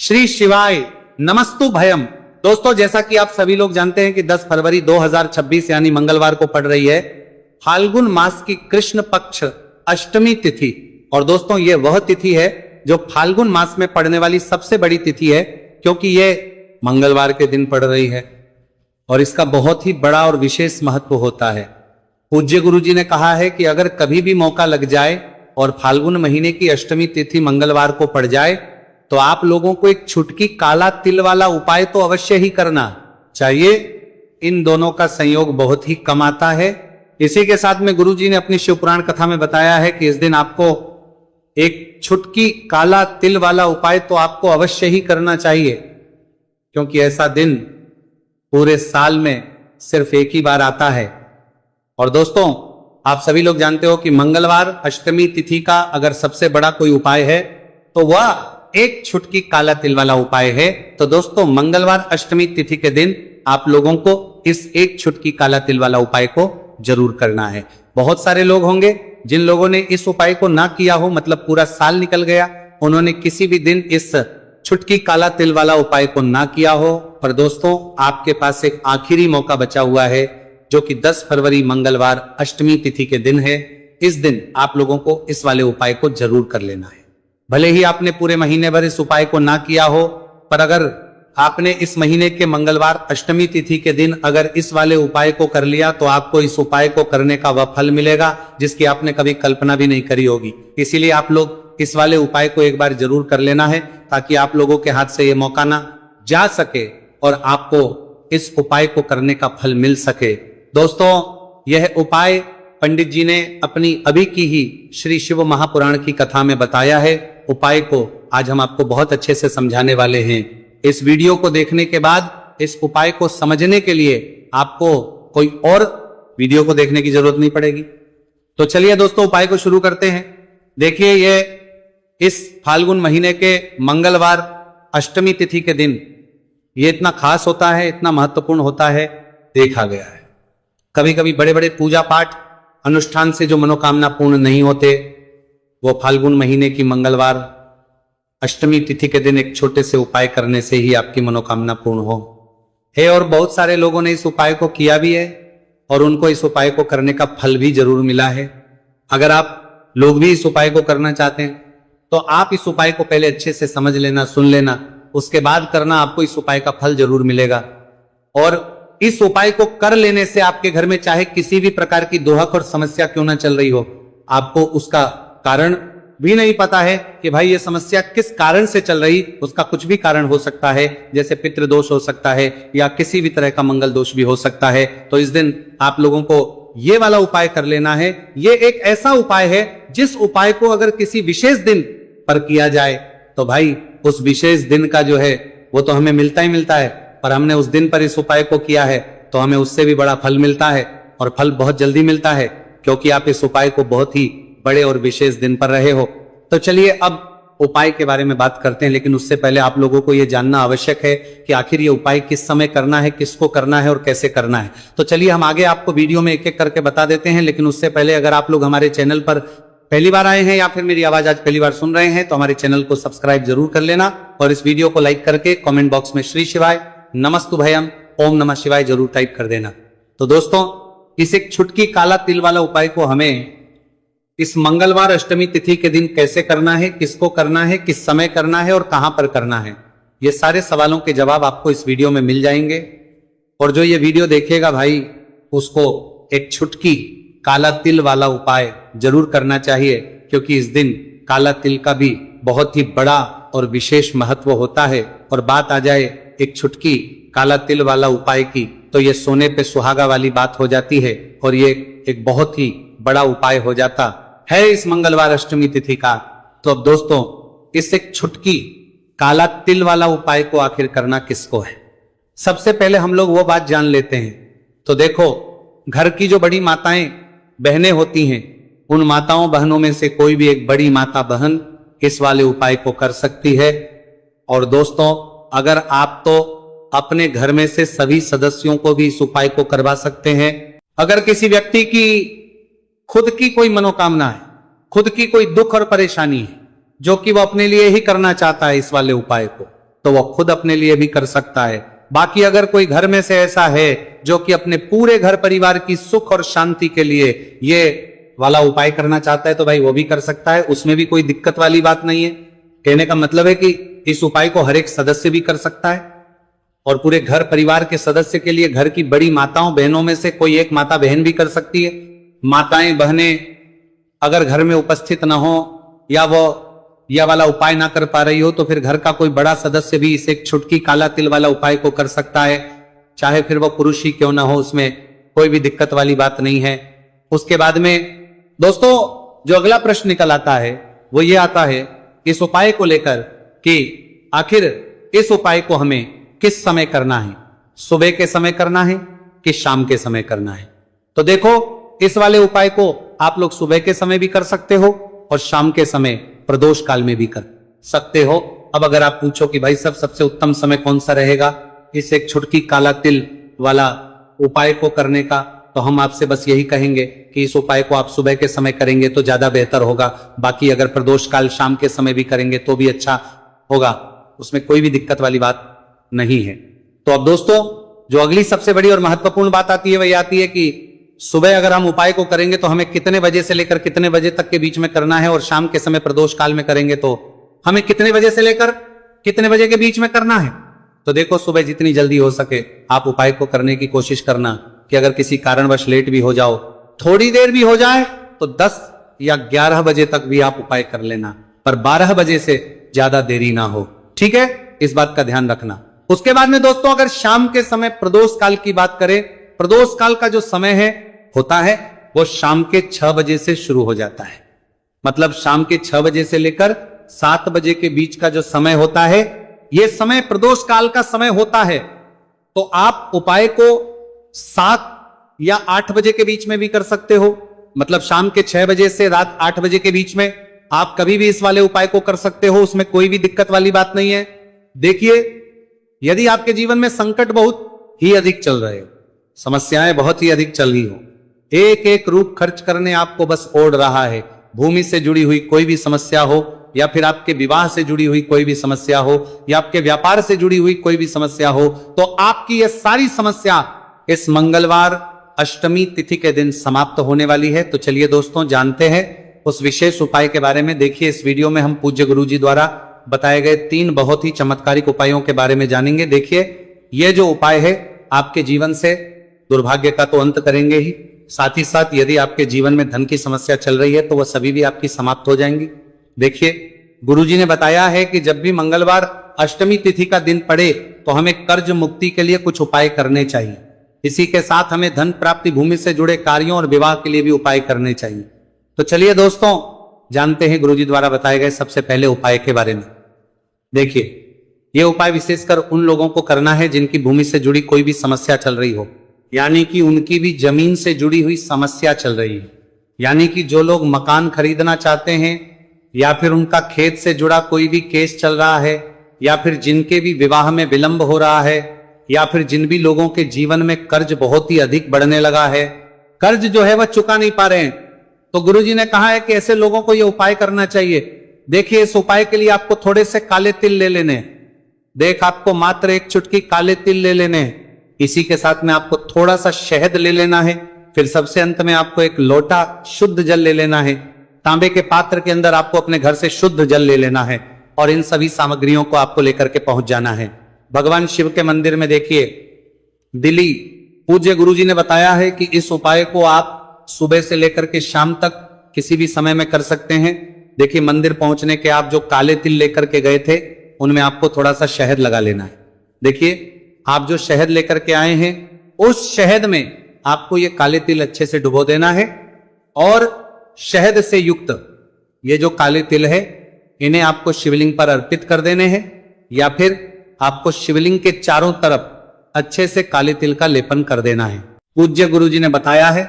श्री शिवाय नमस्तु भयम। दोस्तों, जैसा कि आप सभी लोग जानते हैं कि 10 फरवरी 2026 यानी मंगलवार को पड़ रही है फाल्गुन मास की कृष्ण पक्ष अष्टमी तिथि। और दोस्तों, ये वह तिथि है जो फाल्गुन मास में पड़ने वाली सबसे बड़ी तिथि है, क्योंकि ये मंगलवार के दिन पड़ रही है और इसका बहुत ही बड़ा और विशेष महत्व होता है। पूज्य गुरु जी ने कहा है कि अगर कभी भी मौका लग जाए और फाल्गुन महीने की अष्टमी तिथि मंगलवार को पड़ जाए तो आप लोगों को एक छुटकी काला तिल वाला उपाय तो अवश्य ही करना चाहिए। इन दोनों का संयोग बहुत ही कम आता है। इसी के साथ में गुरु जी ने अपनी शिवपुराण कथा में बताया है कि इस दिन आपको एक छुटकी काला तिल वाला उपाय तो आपको अवश्य ही करना चाहिए, क्योंकि ऐसा दिन पूरे साल में सिर्फ एक ही बार आता है। और दोस्तों, आप सभी लोग जानते हो कि मंगलवार अष्टमी तिथि का अगर सबसे बड़ा कोई उपाय है तो वह एक छुटकी काला तिल वाला उपाय है। तो दोस्तों, मंगलवार अष्टमी तिथि के दिन आप लोगों को इस एक छुटकी काला तिल वाला उपाय को जरूर करना है। बहुत सारे लोग होंगे जिन लोगों ने इस उपाय को ना किया हो, मतलब पूरा साल निकल गया, उन्होंने किसी भी दिन इस छुटकी काला तिल वाला उपाय को ना किया हो। पर दोस्तों, आपके पास एक आखिरी मौका बचा हुआ है, जो कि 10 फरवरी मंगलवार अष्टमी तिथि के दिन है। इस दिन आप लोगों को इस वाले उपाय को जरूर कर लेना है। भले ही आपने पूरे महीने भर इस उपाय को ना किया हो, पर अगर आपने इस महीने के मंगलवार अष्टमी तिथि के दिन अगर इस वाले उपाय को कर लिया तो आपको इस उपाय को करने का वह फल मिलेगा जिसकी आपने कभी कल्पना भी नहीं करी होगी। इसीलिए आप लोग इस वाले उपाय को एक बार जरूर कर लेना है, ताकि आप लोगों के हाथ से ये मौका ना जा सके और आपको इस उपाय को करने का फल मिल सके। दोस्तों, यह उपाय पंडित जी ने अपनी अभी की ही श्री शिव महापुराण की कथा में बताया है। उपाय को आज हम आपको बहुत अच्छे से समझाने वाले हैं। इस वीडियो को देखने के बाद इस उपाय को समझने के लिए आपको कोई और वीडियो को देखने की जरूरत नहीं पड़ेगी। तो चलिए दोस्तों, उपाय को शुरू करते हैं। देखिए, ये इस फाल्गुन महीने के मंगलवार अष्टमी तिथि के दिन ये इतना खास होता है, इतना महत्वपूर्ण होता है, देखा गया है। कभी कभी बड़े बड़े पूजा पाठ अनुष्ठान से जो मनोकामना पूर्ण नहीं होते, वो फाल्गुन महीने की मंगलवार अष्टमी तिथि के दिन एक छोटे से उपाय करने से ही आपकी मनोकामना पूर्ण हो है। और बहुत सारे लोगों ने इस उपाय को किया भी है और उनको इस उपाय को करने का फल भी जरूर मिला है। अगर आप लोग भी इस उपाय को करना चाहते हैं तो आप इस उपाय को पहले अच्छे से समझ लेना, सुन लेना, उसके बाद करना, आपको इस उपाय का फल जरूर मिलेगा। और इस उपाय को कर लेने से आपके घर में चाहे किसी भी प्रकार की दोहक और समस्या क्यों ना चल रही हो, आपको उसका कारण भी नहीं पता है कि भाई ये समस्या किस कारण से चल रही, उसका कुछ भी कारण हो सकता है, जैसे पितृदोष हो सकता है या किसी भी तरह का मंगल दोष भी हो सकता है। तो इस दिन आप लोगों को ये वाला उपाय कर लेना है। ये एक ऐसा उपाय है जिस उपाय को अगर किसी विशेष दिन पर किया जाए तो भाई उस विशेष दिन का जो है वो तो हमें मिलता ही मिलता है, पर हमने उस दिन पर इस उपाय को किया है तो हमें उससे भी बड़ा फल मिलता है, और फल बहुत जल्दी मिलता है, क्योंकि आप इस उपाय को बहुत ही बड़े और विशेष दिन पर रहे हो। तो चलिए अब उपाय के बारे में बात करते हैं, लेकिन उससे पहले आप लोगों को यह जानना आवश्यक है कि आखिर ये उपाय किस समय करना है, किसको करना है और कैसे करना है। तो चलिए हम आगे आपको वीडियो में एक एक करके बता देते हैं, लेकिन उससे पहले अगर आप लोग हमारे चैनल पर पहली बार आए हैं या फिर मेरी आवाज आज पहली बार सुन रहे हैं तो हमारे चैनल को सब्सक्राइब जरूर कर लेना और इस वीडियो को लाइक करके कमेंट बॉक्स में श्री शिवाय नमस्तु भयम ओम नमः शिवाय जरूर टाइप कर देना। तो दोस्तों, इस एक छुटकी काला तिल वाला उपाय को हमें इस मंगलवार अष्टमी तिथि के दिन कैसे करना है, किसको करना है, किस समय करना है और कहां पर करना है, ये सारे सवालों के जवाब आपको इस वीडियो में मिल जाएंगे। और जो ये वीडियो देखेगा भाई, उसको एक छुटकी काला तिल वाला उपाय जरूर करना चाहिए, क्योंकि इस दिन काला तिल का भी बहुत ही बड़ा और विशेष महत्व होता है। और बात आ जाए एक छुटकी काला तिल वाला उपाय की, तो ये सोने पे सुहागा वाली बात हो जाती है और ये एक बहुत ही बड़ा उपाय हो जाता है इस मंगलवार अष्टमी तिथि का। तो अब दोस्तों, इस एक छुटकी काला तिल वाला उपाय को आखिर करना किसको है, सबसे पहले हम लोग वो बात जान लेते हैं। तो देखो, घर की जो बड़ी माताएं बहनें होती हैं, उन माताओं बहनों में से कोई भी एक बड़ी माता बहन इस वाले उपाय को कर सकती है। और दोस्तों, अगर आप तो अपने घर में से सभी सदस्यों को भी इस उपाय को करवा सकते हैं। अगर किसी व्यक्ति की खुद की कोई मनोकामना है, खुद की कोई दुख और परेशानी है, जो कि वो अपने लिए ही करना चाहता है इस वाले उपाय को, तो वह खुद अपने लिए भी कर सकता है। बाकी अगर कोई घर में से ऐसा है जो कि अपने पूरे घर परिवार की सुख और शांति के लिए ये वाला उपाय करना चाहता है तो भाई वो भी कर सकता है, उसमें भी कोई दिक्कत वाली बात नहीं है। कहने का मतलब है कि इस उपाय को हर एक सदस्य भी कर सकता है और पूरे घर परिवार के सदस्य के लिए घर की बड़ी माताओं बहनों में से कोई एक माता बहन भी कर सकती है। माताएं बहनें अगर घर में उपस्थित ना हो या वो यह वाला उपाय ना कर पा रही हो तो फिर घर का कोई बड़ा सदस्य भी इस एक छुटकी काला तिल वाला उपाय को कर सकता है, चाहे फिर वो पुरुष ही क्यों ना हो, उसमें कोई भी दिक्कत वाली बात नहीं है। उसके बाद में दोस्तों जो अगला प्रश्न निकल आता है वो ये आता है इस उपाय को लेकर कि आखिर इस उपाय को हमें किस समय करना है, सुबह के समय करना है कि शाम के समय करना है। तो देखो इस वाले उपाय को आप लोग सुबह के समय भी कर सकते हो और शाम के समय प्रदोष काल में भी कर सकते हो। अब अगर आप पूछो कि भाई सबसे उत्तम समय कौन सा रहेगा इस एक छुटकी काला तिल वाला उपाय को करने का, तो हम आपसे बस यही कहेंगे कि इस उपाय को आप सुबह के समय करेंगे तो ज्यादा बेहतर होगा। बाकी अगर प्रदोष काल शाम के समय भी करेंगे तो भी अच्छा होगा, उसमें कोई भी दिक्कत वाली बात नहीं है। तो अब दोस्तों जो अगली सबसे बड़ी और महत्वपूर्ण बात आती है वही आती है कि सुबह अगर हम उपाय को करेंगे तो हमें कितने बजे से लेकर कितने बजे तक के बीच में करना है और शाम के समय प्रदोष काल में करेंगे तो हमें कितने बजे से लेकर कितने बजे के बीच में करना है। तो देखो सुबह जितनी जल्दी हो सके आप उपाय को करने की कोशिश करना कि अगर किसी कारणवश लेट भी हो जाओ, थोड़ी देर भी हो जाए तो 10 या 11 बजे तक भी आप उपाय कर लेना, पर 12 बजे से ज्यादा देरी ना हो, ठीक है, इस बात का ध्यान रखना। उसके बाद में दोस्तों अगर शाम के समय प्रदोष काल की बात करें, प्रदोष काल का जो समय है होता है वो शाम के 6 बजे से शुरू हो जाता है। मतलब शाम के 6 बजे से लेकर 7 बजे के बीच का जो समय होता है यह समय प्रदोष काल का समय होता है। तो आप उपाय को 7 या 8 बजे के बीच में भी कर सकते हो। मतलब शाम के 6 बजे से रात 8 बजे के बीच में आप कभी भी इस वाले उपाय को कर सकते हो, उसमें कोई भी दिक्कत वाली बात नहीं है। देखिए यदि आपके जीवन में संकट बहुत ही अधिक चल रहे हो, समस्याएं बहुत ही अधिक चल रही हो, एक एक रूप खर्च करने आपको बस ओढ़ रहा है, भूमि से जुड़ी हुई कोई भी समस्या हो या फिर आपके विवाह से जुड़ी हुई कोई भी समस्या हो या आपके व्यापार से जुड़ी हुई कोई भी समस्या हो, तो आपकी यह सारी समस्या इस मंगलवार अष्टमी तिथि के दिन समाप्त होने वाली है। तो चलिए दोस्तों जानते हैं उस विशेष उपाय के बारे में। देखिए इस वीडियो में हम पूज्य गुरु जी द्वारा बताए गए 3 बहुत ही चमत्कारिक उपायों के बारे में जानेंगे। देखिए ये जो उपाय है आपके जीवन से दुर्भाग्य का तो अंत करेंगे ही, साथ ही साथ यदि आपके जीवन में धन की समस्या चल रही है तो वह सभी भी आपकी समाप्त हो जाएंगी। देखिए गुरुजी ने बताया है कि जब भी मंगलवार अष्टमी तिथि का दिन पड़े तो हमें कर्ज मुक्ति के लिए कुछ उपाय करने चाहिए। इसी के साथ हमें धन प्राप्ति, भूमि से जुड़े कार्यों और विवाह के लिए भी उपाय करने चाहिए। तो चलिए दोस्तों जानते हैं गुरुजी द्वारा बताए गए सबसे पहले उपाय के बारे में। देखिए यह उपाय विशेषकर उन लोगों को करना है जिनकी भूमि से जुड़ी कोई भी समस्या चल रही हो, यानी कि उनकी भी जमीन से जुड़ी हुई समस्या चल रही है, यानी कि जो लोग मकान खरीदना चाहते हैं या फिर उनका खेत से जुड़ा कोई भी केस चल रहा है या फिर जिनके भी विवाह में विलंब हो रहा है या फिर जिन भी लोगों के जीवन में कर्ज बहुत ही अधिक बढ़ने लगा है, कर्ज जो है वह चुका नहीं पा रहे हैं, तो गुरुजी ने कहा है कि ऐसे लोगों को यह उपाय करना चाहिए। देखिए इस उपाय के लिए आपको थोड़े से काले तिल ले लेने, देख आपको मात्र एक चुटकी काले तिल ले लेने, इसी के साथ में आपको थोड़ा सा शहद ले लेना है, फिर सबसे अंत में आपको एक लोटा शुद्ध जल ले लेना है। तांबे के पात्र के अंदर आपको अपने घर से शुद्ध जल ले लेना है और इन सभी सामग्रियों को आपको लेकर के पहुंच जाना है भगवान शिव के मंदिर में। देखिए दिल्ली पूज्य गुरुजी ने बताया है कि इस उपाय को आप सुबह से लेकर के शाम तक किसी भी समय में कर सकते हैं। देखिए मंदिर पहुंचने के आप जो काले तिल लेकर के गए थे उनमें आपको थोड़ा सा शहद लगा लेना है। देखिए आप जो शहद लेकर के आए हैं उस शहद में आपको ये काले तिल अच्छे से डुबो देना है और शहद से युक्त ये जो काले तिल है इन्हें आपको शिवलिंग पर अर्पित कर देने हैं या फिर आपको शिवलिंग के चारों तरफ अच्छे से काले तिल का लेपन कर देना है। पूज्य गुरुजी ने बताया है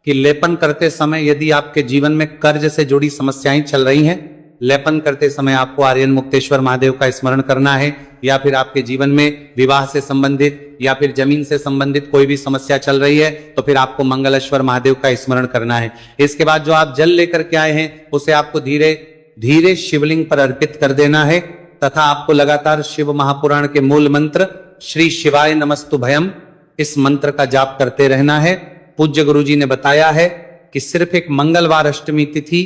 कि लेपन करते समय यदि आपके जीवन में कर्ज से जुड़ी समस्याएं चल रही हैं, लेपन करते समय आपको आर्यन मुक्तेश्वर महादेव का स्मरण करना है या फिर आपके जीवन में विवाह से संबंधित या फिर जमीन से संबंधित कोई भी समस्या चल रही है तो फिर आपको मंगलेश्वर महादेव का स्मरण करना है। इसके बाद जो आप जल लेकर के आए हैं उसे आपको धीरे धीरे शिवलिंग पर अर्पित कर देना है तथा आपको लगातार शिव महापुराण के मूल मंत्र श्री शिवाय नमस्तु भयम इस मंत्र का जाप करते रहना है। पूज्य गुरुजी ने बताया है कि सिर्फ एक मंगलवार अष्टमी तिथि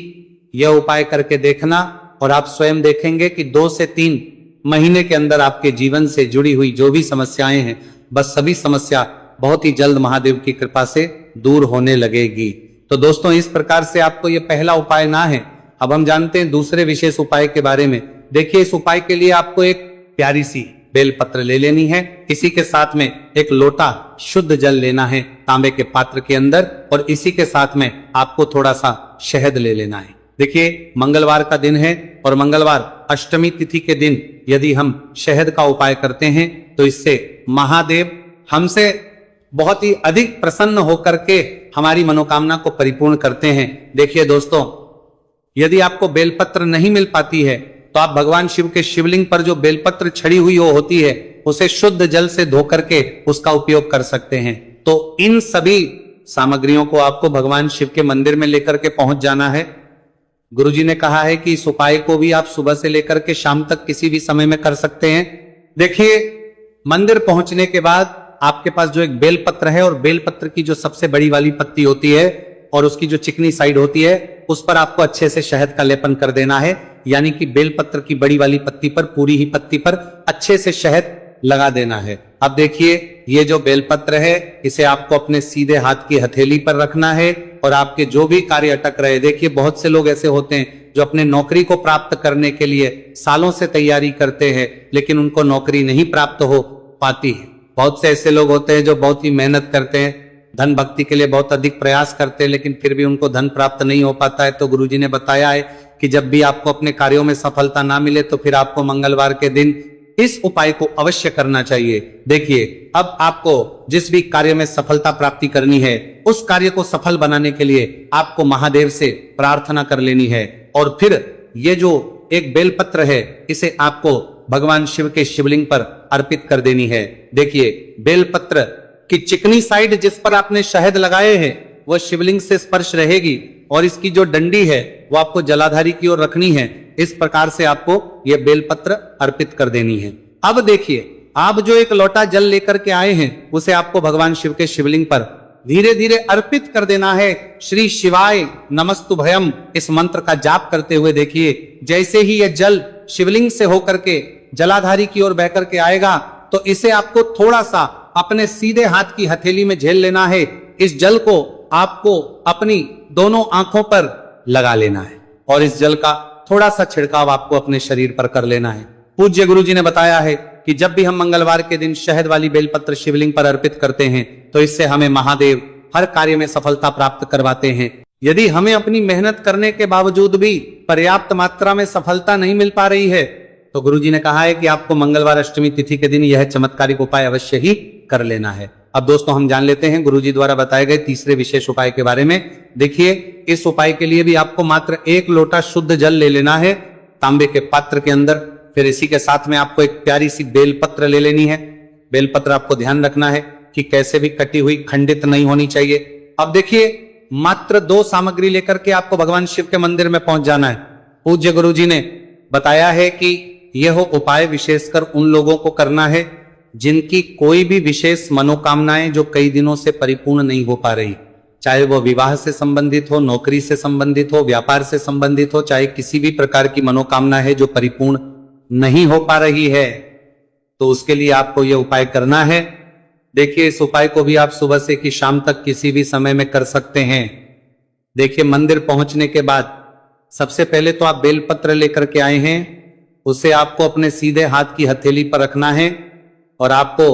यह उपाय करके देखना और आप स्वयं देखेंगे कि 2 से 3 महीने के अंदर आपके जीवन से जुड़ी हुई जो भी समस्याएं हैं बस सभी समस्या बहुत ही जल्द महादेव की कृपा से दूर होने लगेगी। तो दोस्तों इस प्रकार से आपको ये पहला उपाय ना है। अब हम जानते हैं दूसरे विशेष उपाय के बारे में। देखिए इस उपाय के लिए आपको एक प्यारी सी बेलपत्र ले लेनी है। इसी के साथ में एक लोटा शुद्ध जल लेना है तांबे के पात्र के अंदर और इसी के साथ में आपको थोड़ा सा शहद ले लेना है। देखिए मंगलवार का दिन है और मंगलवार अष्टमी तिथि के दिन यदि हम शहद का उपाय करते हैं तो इससे महादेव हमसे बहुत ही अधिक प्रसन्न होकर के हमारी मनोकामना को परिपूर्ण करते हैं। देखिए दोस्तों यदि आपको बेलपत्र नहीं मिल पाती है तो आप भगवान शिव के शिवलिंग पर जो बेलपत्र छड़ी हुई वो होती है उसे शुद्ध जल से धो करके उसका उपयोग कर सकते हैं। तो इन सभी सामग्रियों को आपको भगवान शिव के मंदिर में लेकर के पहुंच जाना है। गुरुजी ने कहा है कि इस उपाय को भी आप सुबह से लेकर के शाम तक किसी भी समय में कर सकते हैं। देखिए मंदिर पहुंचने के बाद आपके पास जो एक बेलपत्र है और बेलपत्र की जो सबसे बड़ी वाली पत्ती होती है और उसकी जो चिकनी साइड होती है उस पर आपको अच्छे से शहद का लेपन कर देना है। यानी कि बेलपत्र की बड़ी वाली पत्ती पर पूरी ही पत्ती पर अच्छे से शहद लगा देना है। अब देखिए ये जो बेलपत्र है इसे आपको अपने सीधे हाथ की हथेली पर रखना है और आपके जो भी कार्य अटक रहे, देखिए बहुत से लोग ऐसे होते हैं जो अपने नौकरी को प्राप्त करने के लिए सालों से तैयारी करते हैं लेकिन उनको नौकरी नहीं प्राप्त हो पाती है। बहुत से ऐसे लोग होते हैं जो बहुत ही मेहनत करते हैं, धन भक्ति के लिए बहुत अधिक प्रयास करते हैं लेकिन फिर भी उनको धन प्राप्त नहीं हो पाता है। तो गुरुजी ने बताया है कि जब भी आपको अपने कार्यों में सफलता ना मिले तो फिर आपको मंगलवार के दिन इस उपाय को अवश्य करना चाहिए। देखिए अब आपको जिस भी कार्य में सफलता प्राप्ति करनी है उस कार्य को सफल बनाने के लिए आपको महादेव से प्रार्थना कर लेनी है और फिर ये जो एक बेलपत्र है इसे आपको भगवान शिव के शिवलिंग पर अर्पित कर देनी है। देखिए बेलपत्र की चिकनी साइड जिस पर आपने शहद लगाए हैं वह शिवलिंग से स्पर्श रहेगी और इसकी जो डंडी है वो आपको जलाधारी की ओर रखनी है। इस प्रकार से आपको यह बेलपत्र अर्पित कर देनी है। अब देखिए आप जो एक लोटा जल लेकर के आए हैं उसे आपको भगवान शिव के शिवलिंग पर धीरे धीरे अर्पित कर देना है। श्री शिवाय नमस्तु भयम इस मंत्र का जाप करते हुए देखिए जैसे ही यह जल शिवलिंग से होकर के जलाधारी की ओर बह करके आएगा तो इसे आपको थोड़ा सा अपने सीधे हाथ की हथेली में झेल लेना है। इस जल को आपको अपनी दोनों आंखों पर लगा लेना है और इस जल का थोड़ा सा छिड़काव आपको अपने शरीर पर कर लेना है। पूज्य गुरुजी ने बताया है कि जब भी हम मंगलवार के दिन शहद वाली बेलपत्र शिवलिंग पर अर्पित करते हैं तो इससे हमें महादेव हर कार्य में सफलता प्राप्त करवाते हैं। यदि हमें अपनी मेहनत करने के बावजूद भी पर्याप्त मात्रा में सफलता नहीं मिल पा रही है तो गुरुजी ने कहा है कि आपको मंगलवार अष्टमी तिथि के दिन यह चमत्कारिक उपाय अवश्य ही कर लेना है। अब दोस्तों हम जान लेते हैं गुरुजी द्वारा बताए गए तीसरे विशेष उपाय के बारे में। देखिए इस उपाय के लिए भी आपको मात्र 1 लोटा शुद्ध जल ले लेना है तांबे के पात्र के अंदर। फिर इसी के साथ में आपको एक प्यारी सी बेलपत्र ले लेनी है। बेलपत्र आपको ध्यान रखना है कि कैसे भी कटी हुई खंडित नहीं होनी चाहिए। अब देखिए मात्र 2 सामग्री लेकर के आपको भगवान शिव के मंदिर में पहुंच जाना है। पूज्य गुरुजी ने बताया है कि यह उपाय विशेषकर उन लोगों को करना है जिनकी कोई भी विशेष मनोकामनाएं जो कई दिनों से परिपूर्ण नहीं हो पा रही, चाहे वो विवाह से संबंधित हो, नौकरी से संबंधित हो, व्यापार से संबंधित हो, चाहे किसी भी प्रकार की मनोकामना है जो परिपूर्ण नहीं हो पा रही है तो उसके लिए आपको यह उपाय करना है। देखिए इस उपाय को भी आप सुबह से कि शाम तक किसी भी समय में कर सकते हैं। देखिए मंदिर पहुंचने के बाद सबसे पहले तो आप बेलपत्र लेकर के आए हैं, उसे आपको अपने सीधे हाथ की हथेली पर रखना है और आपको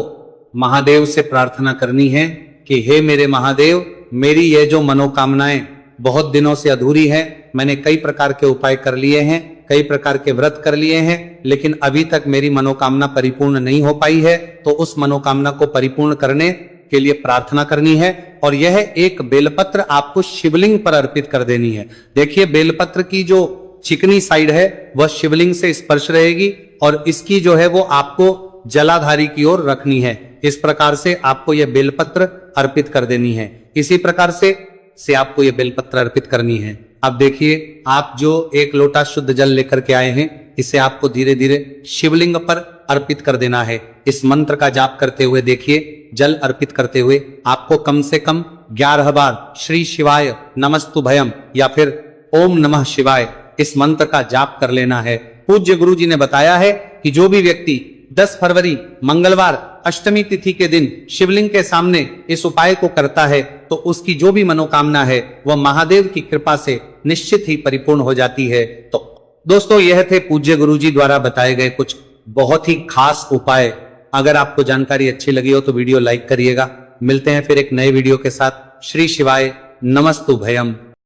महादेव से प्रार्थना करनी है कि हे मेरे महादेव, मेरी ये जो मनोकामनाएं बहुत दिनों से अधूरी है, मैंने कई प्रकार के उपाय कर लिए हैं, कई प्रकार के व्रत कर लिए हैं, लेकिन अभी तक मेरी मनोकामना परिपूर्ण नहीं हो पाई है, तो उस मनोकामना को परिपूर्ण करने के लिए प्रार्थना करनी है और यह एक बेलपत्र आपको शिवलिंग पर अर्पित कर देनी है। देखिए बेलपत्र की जो चिकनी साइड है वह शिवलिंग से स्पर्श रहेगी और इसकी जो है वो आपको जलाधारी की ओर रखनी है। इस प्रकार से आपको यह बेलपत्र अर्पित कर देनी है। इसी प्रकार से आपको यह बेलपत्र अर्पित करनी है। अब देखिए, आप जो एक लोटा शुद्ध जल लेकर के आए हैं, इसे आपको धीरे धीरे शिवलिंग पर अर्पित कर देना है। इस मंत्र का जाप करते हुए देखिए, जल अर्पित करते हुए आपको कम से कम 11 बार श्री शिवाय नमस्तुभयम या फिर ओम नमः शिवाय इस मंत्र का जाप कर लेना है। पूज्य गुरु जी ने बताया है कि जो भी व्यक्ति 10 फरवरी मंगलवार अष्टमी तिथि के दिन शिवलिंग के सामने इस उपाय को करता है तो उसकी जो भी मनोकामना है वह महादेव की कृपा से निश्चित ही परिपूर्ण हो जाती है। तो दोस्तों, यह थे पूज्य गुरु जी द्वारा बताए गए कुछ बहुत ही खास उपाय। अगर आपको जानकारी अच्छी लगी हो तो वीडियो लाइक करिएगा। मिलते हैं फिर एक नए वीडियो के साथ। श्री शिवाय नमस्तुभयम।